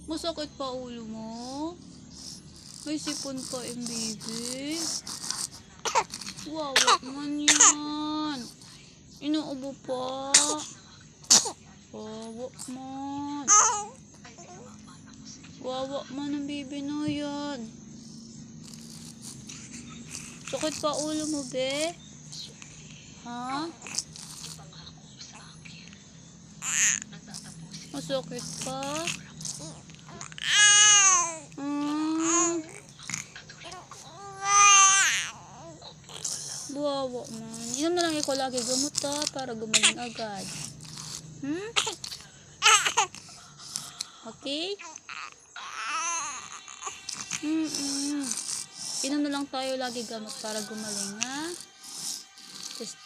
Masakit pa ulo mo? May sipon pa yung baby. Wawa man yan. Inuubo pa. Wawa man. Wawa man ang baby na yan. Sakit pa ulo mo, be? Ha? Masakit pa? Wawa man. Inom na lang ikaw lagi gamot para gumaling agad. Okay? Inom na lang tayo lagi gamot para gumaling, ha? Just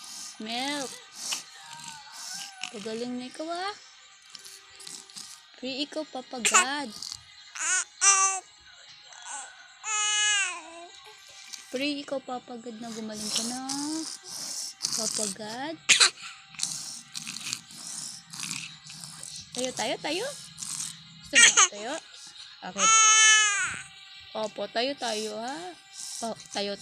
milk. Pagaling na ikaw, ha? Free ikaw, Papa God. Free ikaw, Papa God, na gumaling ka na. Papa God. Tayo. Gusto mo tayo? Okay. Opo, tayo, ha? Oh, tayo.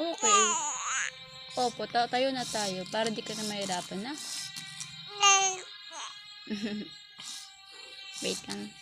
Okay. Opo, tayo na tayo. Para di ka na mahirapan, na. Wait lang.